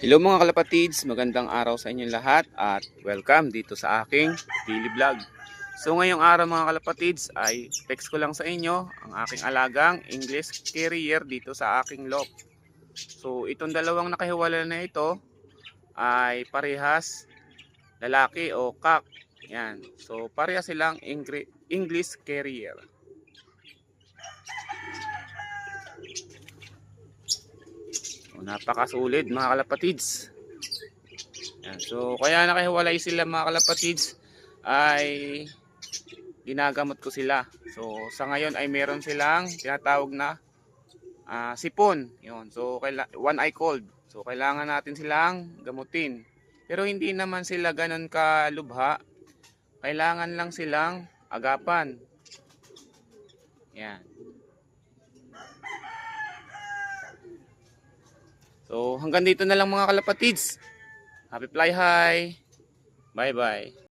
Hello mga kalapatids, magandang araw sa inyong lahat at welcome dito sa aking daily vlog. So ngayong araw mga kalapatids ay text ko lang sa inyo ang aking alagang English Terrier dito sa aking loft. So itong dalawang nakahiwala na ito ay parehas lalaki o cock. Yan. So parehas silang English Terrier. So, napakasulit mga kalapatids. Yan. So kaya nakahiwalay sila mga kalapatids ay ginagamot ko sila. So sa ngayon ay meron silang tinatawag na sipon. Yun. So one eye cold. So kailangan natin silang gamutin. Pero hindi naman sila ganun kalubha. Kailangan lang silang agapan. Yan. So hanggang dito na lang mga kalapatids. Happy fly high. Bye bye.